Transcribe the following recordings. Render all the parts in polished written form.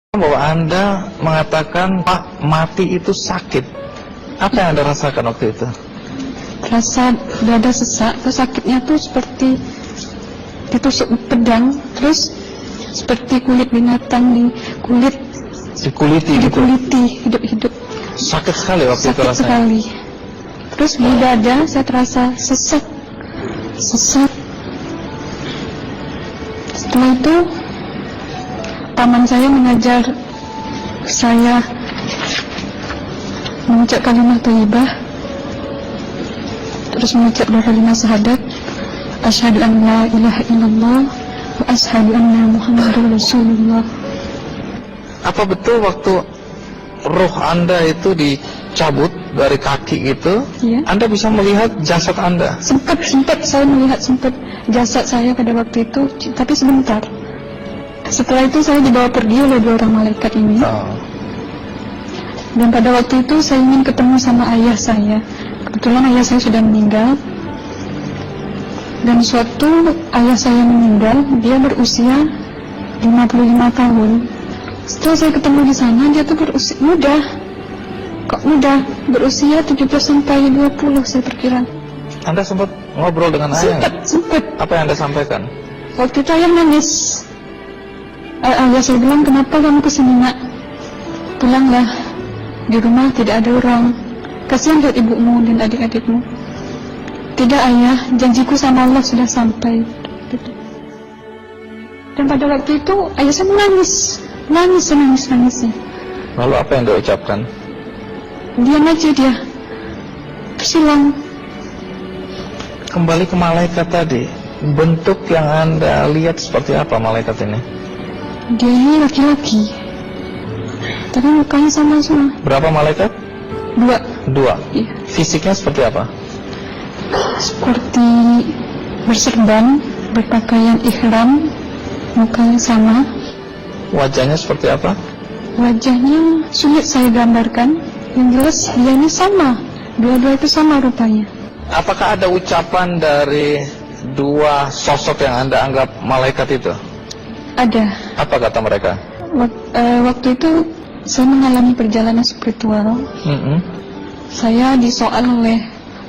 Bahwa Anda mengatakan Pak, mati itu sakit. Apa yang Anda rasakan waktu itu? Rasa dada sesak, terus sakitnya tuh seperti ditusuk pedang, terus seperti kulit binatang Dikuliti gitu? dikuliti hidup-hidup. Sakit sekali waktu itu Sakit rasanya? sekali. Terus di dada saya terasa sesak. Setelah itu paman saya mengajar saya mengucap kalimat thayyibah, terus mengucap dua kalimat syahadat, asyhadu an la ilaha illallah wa asyhadu anna muhammadar rasulullah. Apa betul waktu ruh Anda itu dicabut dari kaki gitu, Iya. Anda bisa melihat jasad Anda? Sempat saya melihat jasad saya pada waktu itu, tapi sebentar. Setelah itu saya dibawa pergi oleh dua orang malaikat ini. Dan pada waktu itu saya ingin ketemu sama ayah saya. Kebetulan ayah saya sudah meninggal. Dan suatu ayah saya meninggal, dia berusia 55 tahun. Setelah saya ketemu di sana, dia tuh berusia muda. Kok muda? Berusia 17 sampai 20 saya perkira. Anda sempat ngobrol dengan ayah? Sempat. Apa yang Anda sampaikan? Waktu itu ayah nangis. Ayah saya bilang, kenapa kamu kesini nak? Pulanglah, di rumah tidak ada orang. Kasihan lihat ibumu dan adik-adikmu. Tidak ayah, janjiku sama Allah sudah sampai. Dan pada waktu itu ayah saya menangis. Lalu apa yang Anda ucapkan? Diam aja dia, tersilang. Kembali ke malaikat tadi, bentuk yang Anda lihat seperti apa malaikat ini? Dia ini laki-laki, tapi mukanya sama semua. Berapa malaikat? Dua. Iya. Fisiknya seperti apa? Seperti berserban, berpakaian ihram, mukanya sama. Wajahnya seperti apa? Wajahnya sulit saya gambarkan. Yang jelas dia ini sama, dua-dua itu sama rupanya. Apakah ada ucapan dari dua sosok yang Anda anggap malaikat itu? Ada. Apa kata mereka? Waktu itu saya mengalami perjalanan spiritual. Saya disoal oleh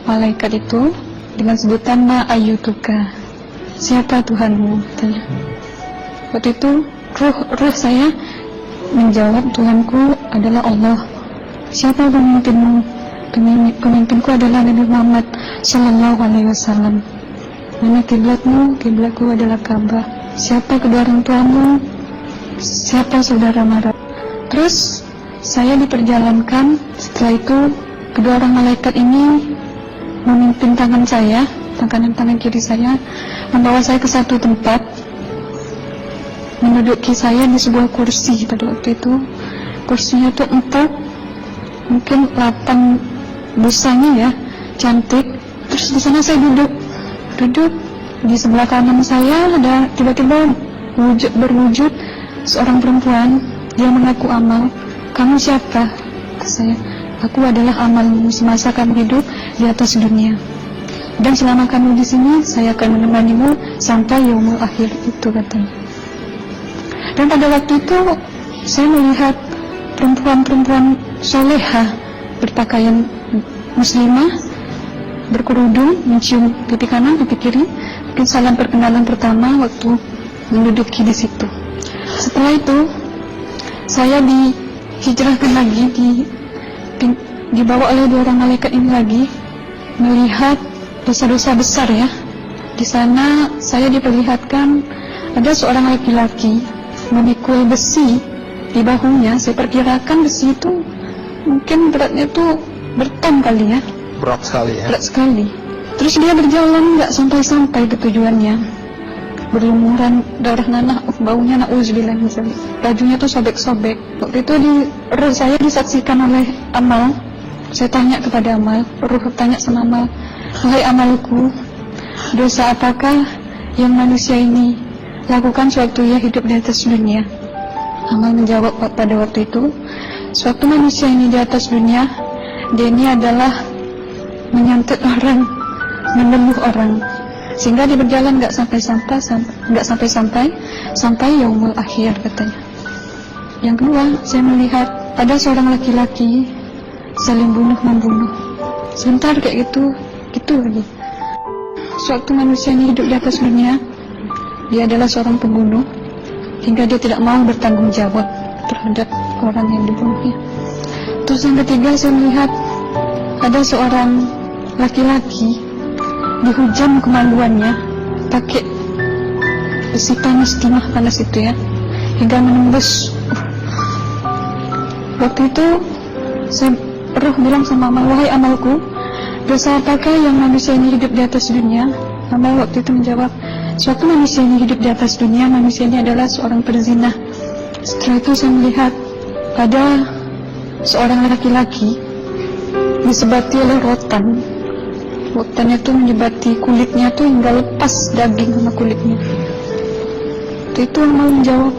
malaikat itu dengan sebutan Ma ayyutuka, siapa Tuhanmu? Waktu itu ruh saya menjawab, Tuhanku adalah Allah. Siapa pemimpinmu? Pemimpinku adalah Nabi Muhammad Sallallahu Alaihi Wasallam. Mana kiblatmu? Kiblatku adalah Ka'bah. Siapa kedua orang tuamu? Siapa saudara mara? Terus saya diperjalankan. Setelah itu kedua orang malaikat ini memimpin tangan saya, tangan kiri saya, membawa saya ke satu tempat, menduduki saya di sebuah kursi. Pada waktu itu kursinya itu empuk, mungkin 8 busanya ya, cantik. Terus di sana saya duduk di sebelah kanan saya ada tiba-tiba berwujud seorang perempuan. Dia mengaku Amal. Kamu siapa? Saya, aku adalah amalmu semasa kamu hidup di atas dunia. Dan selama kamu di sini, saya akan menemanimu sampai yaumul akhir, itu katanya. Dan pada waktu itu saya melihat perempuan-perempuan solehah berpakaian muslimah, berkerudung, mencium pipi kanan, pipi kiri. Mungkin salam perkenalan pertama waktu menduduki di situ. Setelah itu saya dihijrahkan lagi, dibawa oleh dua orang malaikat ini lagi, melihat dosa-dosa besar ya. Di sana saya diperlihatkan ada seorang laki-laki memikul besi di bahunya. Saya perkirakan besi itu mungkin beratnya itu berton kali ya. Berat sekali ya? Berat sekali. Terus dia berjalan nggak sampai ke tujuannya, berlumuran darah nanah, baunya na'udzubillah misalnya. Bajunya tuh sobek-sobek. Waktu itu ruh saya disaksikan oleh Amal. Saya tanya kepada Amal, ruh tanya sama Amal, wahai Amalku, dosa apakah yang manusia ini lakukan sewaktu ia hidup di atas dunia? Amal menjawab pada waktu itu, sewaktu manusia ini di atas dunia, dia ini adalah menyantet orang, menemuh orang, sehingga dia berjalan nggak sampai yaumul akhir katanya. Yang kedua, saya melihat ada seorang laki-laki saling bunuh-membunuh. Sebentar kayak gitu lagi. Suatu manusia ini hidup di atas dunia, dia adalah seorang pembunuh, hingga dia tidak mau bertanggung jawab terhadap orang yang dibunuhnya. Terus yang ketiga, saya melihat ada seorang laki-laki dihujam kemaluannya pakai besi panas, timah panas itu ya, hingga menembus. Waktu itu roh bilang sama amal, wahai amalku, dosa apakah yang manusia ini hidup di atas dunia? Amal waktu itu menjawab, suatu manusia ini hidup di atas dunia, manusia ini adalah seorang perzina. Setelah itu saya melihat ada seorang laki-laki disebati oleh rotan. Rotannya itu menyebati kulitnya tuh hingga lepas daging sama kulitnya. Itu amal menjawab,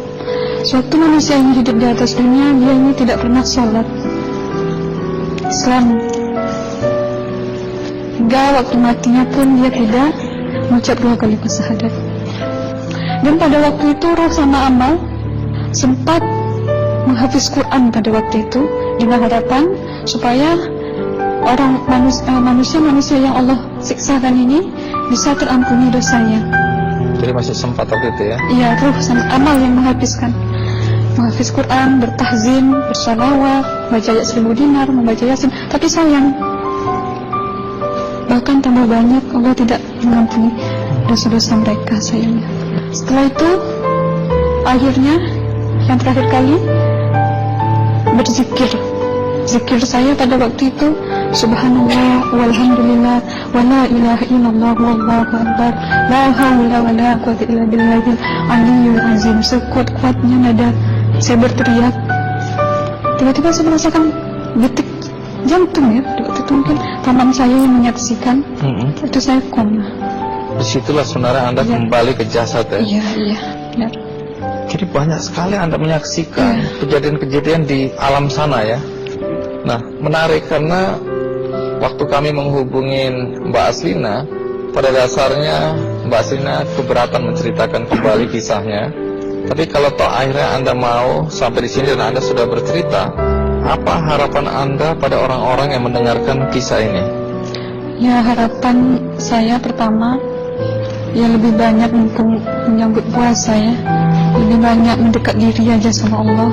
suatu manusia yang hidup di atas dunia, dia ini tidak pernah sholat Islam, hingga waktu matinya pun dia tidak mengucap 2 kali syahadat. Dan pada waktu itu roh sama amal sempat menghafiz Quran pada waktu itu dengan harapan supaya orang manusia yang Allah siksakan ini bisa terampuni dosanya. Jadi masih sempat waktu itu ya? Iya, roh sama amal yang menghafiz Quran, bertahzim, bersalawat, baca ayat 1000 dinar, membaca yasin. Tapi sayang, bahkan tambah banyak Allah tidak mengampuni dosa-dosa mereka, sayangnya. Setelah itu, akhirnya yang terakhir kali berzikir. Zikir saya pada waktu itu, subhanallah, walhamdulillah, wa la ilaha illallah, wallahu akbar, la hawla wa la quwwata illa billahil aliyyil azim. Sekuat-kuatnya nada saya berteriak, tiba-tiba saya merasakan detik jantung ya. Waktu itu mungkin paman saya yang menyaksikan. Itu saya koma. Disitulah sebenarnya Anda kembali ke jasad ya? Iya, benar. Jadi banyak sekali Anda menyaksikan kejadian-kejadian di alam sana ya. Nah, menarik karena waktu kami menghubungin Mbak Aslina, pada dasarnya Mbak Aslina keberatan menceritakan kembali kisahnya. Tapi kalau toh akhirnya Anda mau sampai di sini dan Anda sudah bercerita, apa harapan Anda pada orang-orang yang mendengarkan kisah ini? Ya, harapan saya pertama, ya lebih banyak menyambut puasa ya, lebih banyak mendekat diri aja sama Allah,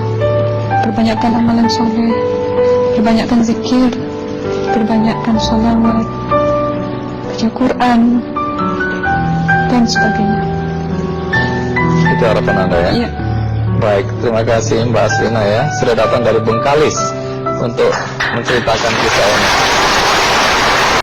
perbanyakkan amalan soleh, perbanyakkan zikir, perbanyakkan sholawat, baca Quran, dan sebagainya. Itu harapan Anda ya? Iya. Baik, terima kasih Mbak Aslina ya, sudah datang dari Bengkalis untuk menceritakan kisah ini.